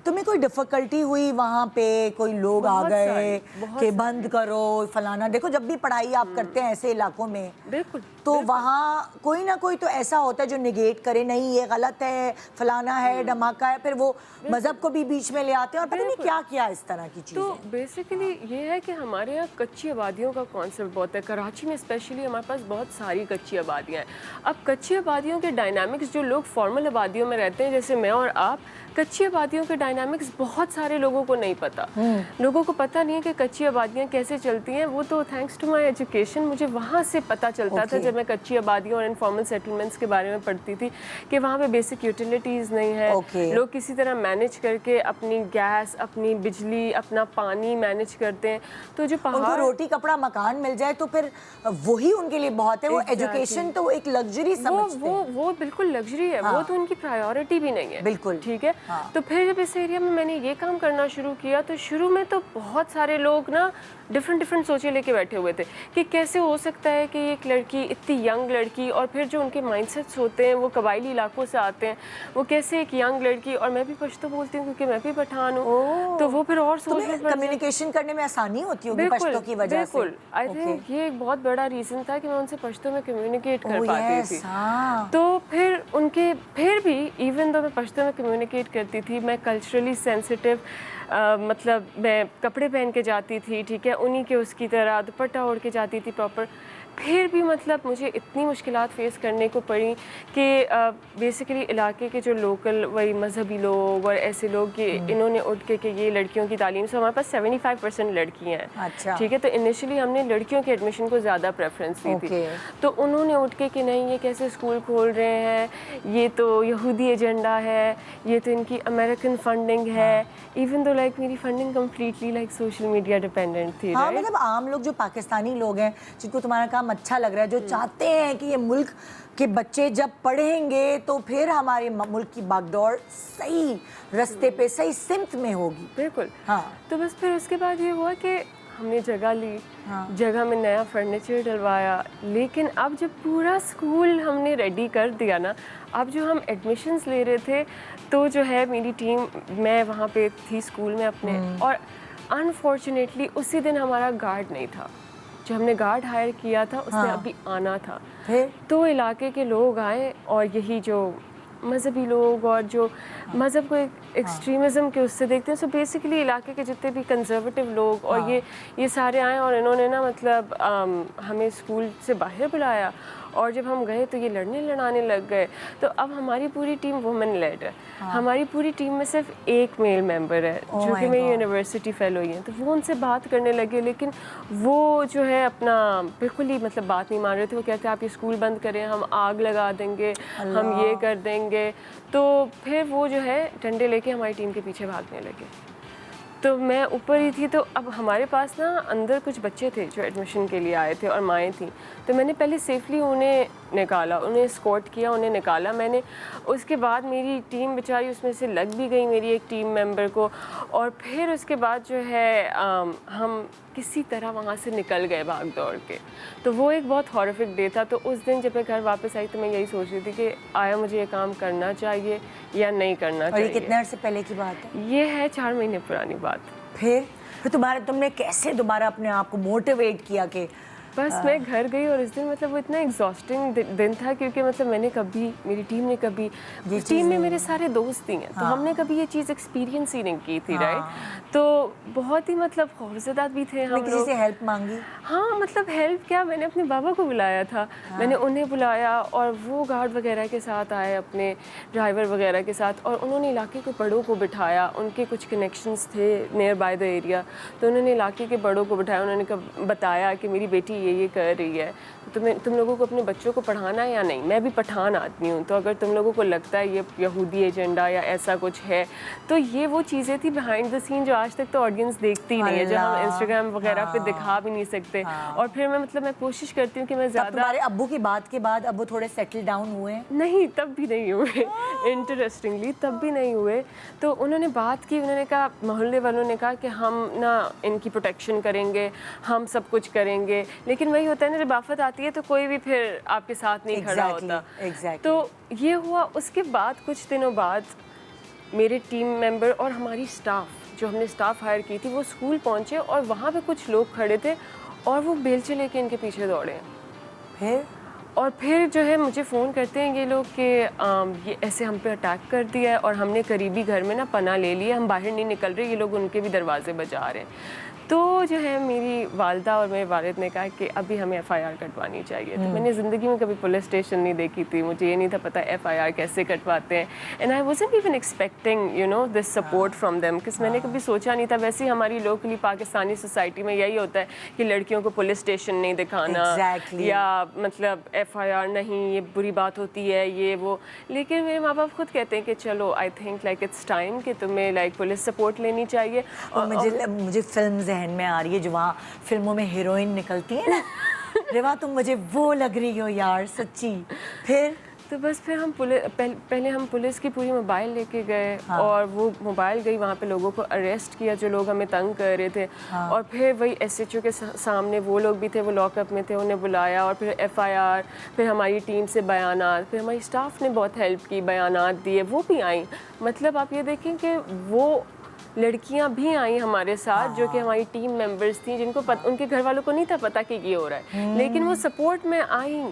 تمہیں کوئی ڈفیکلٹی ہوئی وہاں پہ؟ کوئی لوگ آ گئے کہ بند کرو فلانا؟ دیکھو جب بھی پڑھائی آپ کرتے ہیں ایسے علاقوں میں بالکل تو وہاں کوئی نہ کوئی تو ایسا ہوتا ہے جو نگیٹ کرے، نہیں یہ غلط ہے، فلانا ہے، دھماکہ ہے، پھر وہ مذہب کو بھی بیچ میں لے آتے ہیں اور پتہ نہیں کیا کیا اس طرح کی چیزیں۔ تو بیسیکلی یہ ہے کہ ہمارے یہاں کچی آبادیوں کا کانسیپٹ بہت ہے، کراچی میں اسپیشلی ہمارے پاس بہت ساری کچی آبادیاں ہیں۔ اب کچی آبادیوں کے ڈائنامکس، جو لوگ فارمل آبادیوں میں رہتے ہیں جیسے میں اور آپ، کچی آبادیوں کے ڈائنامکس بہت سارے لوگوں کو نہیں پتہ۔ لوگوں کو پتہ نہیں ہے کہ کچی آبادیاں کیسے چلتی ہیں۔ وہ تو تھینکس ٹو مائی ایجوکیشن مجھے وہاں سے پتہ چلتا تھا جب میں کچی آبادیوں اور انفارمل سیٹلمنٹس کے بارے میں پڑھتی تھی کہ وہاں پہ بیسک یوٹیلیٹیز نہیں ہے، لوگ کسی طرح مینیج کر کے اپنی گیس، اپنی بجلی، اپنا پانی مینیج کرتے ہیں۔ تو جو ان کو روٹی کپڑا مکان مل جائے تو پھر وہی ان کے لیے بہت ہے۔ وہ ایجوکیشن تو ایک لگژری سمجھتے ہیں۔ وہ بالکل لگژری ہے، وہ تو ان کی پرائیورٹی بھی نہیں ہے۔ بالکل ٹھیک ہے۔ تو پھر جب اس ایریا میں نے یہ کام کرنا شروع کیا تو شروع میں تو بہت سارے لوگ نا ڈفرینٹ سوچیں لے کے بیٹھے ہوئے تھے کہ کیسے ہو سکتا ہے کہ ایک لڑکی، اتنی ینگ لڑکی، اور پھر جو ان کے مائنڈ سیٹس ہوتے ہیں وہ قبائلی علاقوں سے آتے ہیں، وہ کیسے ایک ینگ لڑکی، اور میں بھی پشتو بولتی ہوں کیونکہ میں بھی پٹھان ہوں، تو وہ پھر اور سوچ میں کمیونیکیشن کرنے میں آسانی ہوتی ہوگی پشتو کی وجہ سے۔ بالکل آئی تھنک یہ ایک بہت بڑا ریزن تھا کہ میں ان سے پشتو میں کمیونیکیٹ کر پاتی تھی۔ تو پھر ان کے پھر بھی ایون دو میں پشتو میں کمیونیکیٹ کرتی تھی، میں کلچرلی سینسٹیو، مطلب میں کپڑے پہن کے جاتی تھی، ٹھیک ہے، انہی کے اس کی طرح دوپٹہ اوڑھ کے جاتی تھی پراپر، پھر بھی مطلب مجھے اتنی مشکلات فیس کرنے کو پڑی کہ بیسیکلی علاقے کے جو لوکل وہی مذہبی لوگ اور ایسے لوگ کہ انہوں نے اٹھ کے کہ یہ لڑکیوں کی تعلیم سے، ہمارے پاس 75% لڑکیاں ہیں، ٹھیک ہے، تو انیشلی ہم نے لڑکیوں کے ایڈمیشن کو زیادہ پریفرنس دی تھی، تو انہوں نے اٹھ کے کہ نہیں یہ کیسے اسکول کھول رہے ہیں، یہ تو یہودی ایجنڈا ہے، یہ تو ان کی امریکن فنڈنگ ہے، ایون دو لائک میری funding completely like social media dependent تھی۔ ہاں مطلب عام لوگ جو پاکستانی لوگ ہیں جن کو تمہارا کام اچھا لگ رہا ہے، جو چاہتے ہیں کہ یہ ملک کے بچے جب پڑھیں گے تو پھر ہمارے ملک کی باغ دوڑ صحیح رستے پہ صحیح سمت میں ہوگی۔ بالکل۔ ہاں تو بس پھر اس کے بعد یہ ہوا کہ ہم نے جگہ لی، جگہ میں نیا فرنیچر ڈلوایا، لیکن اب جب پورا اسکول ہم نے ریڈی کر دیا نا، اب جو ہم ایڈمیشنز لے رہے تھے تو جو ہے میری ٹیم، میں وہاں پہ تھی اسکول میں اپنے، اور انفارچونیٹلی اسی دن ہمارا گارڈ نہیں تھا، جو ہم نے گارڈ ہائر کیا تھا اس نے ابھی آنا تھا، تو علاقے کے لوگ آئے اور یہی جو مذہبی لوگ اور جو مذہب کو ایک ایکسٹریمزم کے اس سے دیکھتے ہیں، سو بیسیکلی علاقے کے جتنے بھی کنزرویٹو لوگ اور یہ سارے آئے اور انہوں نے نا مطلب ہمیں اسکول سے باہر بلایا، اور جب ہم گئے تو یہ لڑانے لگ گئے۔ تو اب ہماری پوری ٹیم وومن لیڈ ہے، ہماری پوری ٹیم میں صرف ایک میل ممبر ہے جو کہ میری یونیورسٹی فیلو ہی ہیں، تو وہ ان سے بات کرنے لگے، لیکن وہ جو ہے اپنا بالکل ہی مطلب بات نہیں مان رہے تھے۔ وہ کہتے ہیں آپ یہ اسکول بند کریں، ہم آگ لگا دیں گے، ہم یہ کر دیں گے۔ تو پھر وہ جو ہے ڈنڈے لے کے ہماری ٹیم کے پیچھے بھاگنے لگے۔ تو میں اوپر ہی تھی، تو اب ہمارے پاس نا اندر کچھ بچے تھے جو ایڈمیشن کے لیے آئے تھے اور مائیں تھیں، تو میں نے پہلے سیفلی انہیں نکالا، انہیں اسکورٹ کیا، انہیں نکالا میں نے۔ اس کے بعد میری ٹیم بیچاری اس میں سے لگ بھی گئی میری ایک ٹیم ممبر کو، اور پھر اس کے بعد جو ہے ہم کسی طرح وہاں سے نکل گئے بھاگ دوڑ کے۔ تو وہ ایک بہت ہارفک ڈے تھا۔ تو اس دن جب میں گھر واپس آئی تو میں یہی سوچ رہی تھی کہ آیا مجھے یہ کام کرنا چاہیے یا نہیں کرنا چاہیے۔ اور یہ کتنے عرصے پہلے کی بات ہے؟ یہ ہے 4 مہینے پرانی بات۔ پھر تم نے کیسے دوبارہ اپنے آپ کو موٹیویٹ کیا کہ بس میں گھر گئی، اور اس دن مطلب وہ اتنا ایگزاسٹنگ دن تھا کیونکہ مطلب میں نے کبھی، میری ٹیم نے کبھی، ٹیم میں میرے سارے دوست ہی ہیں، تو ہم نے کبھی یہ چیز ایکسپیرینس ہی نہیں کی تھی، رائٹ؟ تو بہت ہی مطلب خوفزدہ بھی تھے ہم لوگ۔ کسی سے ہیلپ مانگی؟ ہاں مطلب ہیلپ کیا، میں نے اپنے بابا کو بلایا تھا، میں نے انہیں بلایا، اور وہ گارڈ وغیرہ کے ساتھ آئے، اپنے ڈرائیور وغیرہ کے ساتھ، اور انہوں نے علاقے کے بڑوں کو بٹھایا، ان کے کچھ کنیکشنز تھے نیئر بائی دا ایریا، تو انہوں نے علاقے کے بڑوں کو بٹھایا، انہوں نے بتایا کہ میری بیٹی یہ کر رہی ہے، تم لوگوں کو اپنے بچوں کو پڑھانا ہے یا نہیں؟ میں بھی پٹھان آدمی ہوں، تو اگر تم لوگوں کو لگتا ہے یہ یہودی ایجنڈا یا ایسا کچھ ہے، تو یہ وہ چیزیں تھی بیہائنڈ دا سین جو آج تک تو آڈینس دیکھتی ہی نہیں ہے، جو ہم انسٹاگرام وغیرہ پہ دکھا بھی نہیں سکتے۔ اور پھر میں کوشش کرتی ہوں کہ میں زیادہ۔ تمہارے ابو کی بات کے بعد ابو تھوڑے سیٹل ڈاؤن ہوئے؟ نہیں، تب بھی نہیں ہوئے، انٹرسٹنگلی تب بھی نہیں ہوئے۔ تو انہوں نے بات کی، انہوں نے کہا، محلے والوں نے کہا کہ ہم نا ان کی پروٹیکشن کریں گے، ہم سب کچھ کریں گے، لیکن وہی ہوتا ہے نا جب آفت آتی ہے تو کوئی بھی پھر آپ کے ساتھ نہیں کھڑا ہوتا۔ تو یہ ہوا۔ اس کے بعد کچھ دنوں بعد میرے ٹیم ممبر اور ہماری اسٹاف جو ہم نے اسٹاف ہائر کی تھی وہ اسکول پہنچے اور وہاں پہ کچھ لوگ کھڑے تھے اور وہ بیلچے لے کے ان کے پیچھے دوڑے ہیں. پھر جو ہے مجھے فون کرتے ہیں یہ لوگ کہ یہ ایسے ہم پہ اٹیک کر دیا ہے اور ہم نے قریبی گھر میں نا پناہ لے لی ہے, ہم باہر نہیں نکل رہے, یہ لوگ ان کے بھی دروازے بجا رہے ہیں. تو جو ہے میری والدہ اور میرے والد نے کہا کہ ابھی ہمیں ایف آئی آر کٹوانی چاہیے. تو میں نے زندگی میں کبھی پولیس اسٹیشن نہیں دیکھی تھی, مجھے یہ نہیں تھا پتہ ایف آئی آر کیسے کٹواتے ہیں. And I wasn't even expecting you know this support from them, کہ میں نے کبھی سوچا نہیں تھا. ویسے ہی ہماری لوکلی پاکستانی سوسائٹی میں یہی ہوتا ہے کہ لڑکیوں کو پولیس اسٹیشن نہیں دکھانا یا مطلب ایف آئی آر نہیں, یہ بری بات ہوتی ہے یہ وہ. لیکن میرے ماں باپ خود کہتے ہیں کہ چلو I think like it's time کہ تمہیں لائک پولیس سپورٹ لینی چاہیے. اور مجھے فلم ذہن میں آ رہی ہے جو وہاں فلموں میں ہیروئن نکلتی ہے نا, روا تم مجھے وہ لگ رہی ہو یار سچی. پھر ہم پہلے ہم پولیس کی پوری موبائل لے کے گئے اور وہ موبائل گئی, وہاں پہ لوگوں کو اریسٹ کیا جو لوگ ہمیں تنگ کر رہے تھے. اور پھر وہی ایس ایچ او کے سامنے وہ لوگ بھی تھے, وہ لاک اپ میں تھے, انہیں بلایا اور پھر ایف آئی آر, پھر ہماری ٹیم سے بیانات, پھر ہماری اسٹاف نے بہت ہیلپ کی, بیانات دیے, وہ بھی آئیں. مطلب آپ یہ دیکھیں کہ وہ لڑکیاں بھی آئیں ہمارے ساتھ جو کہ ہماری ٹیم ممبرس تھیں, جن کو ان کے گھر والوں کو نہیں تھا پتہ کہ یہ ہو رہا ہے, لیکن وہ سپورٹ میں آئیں.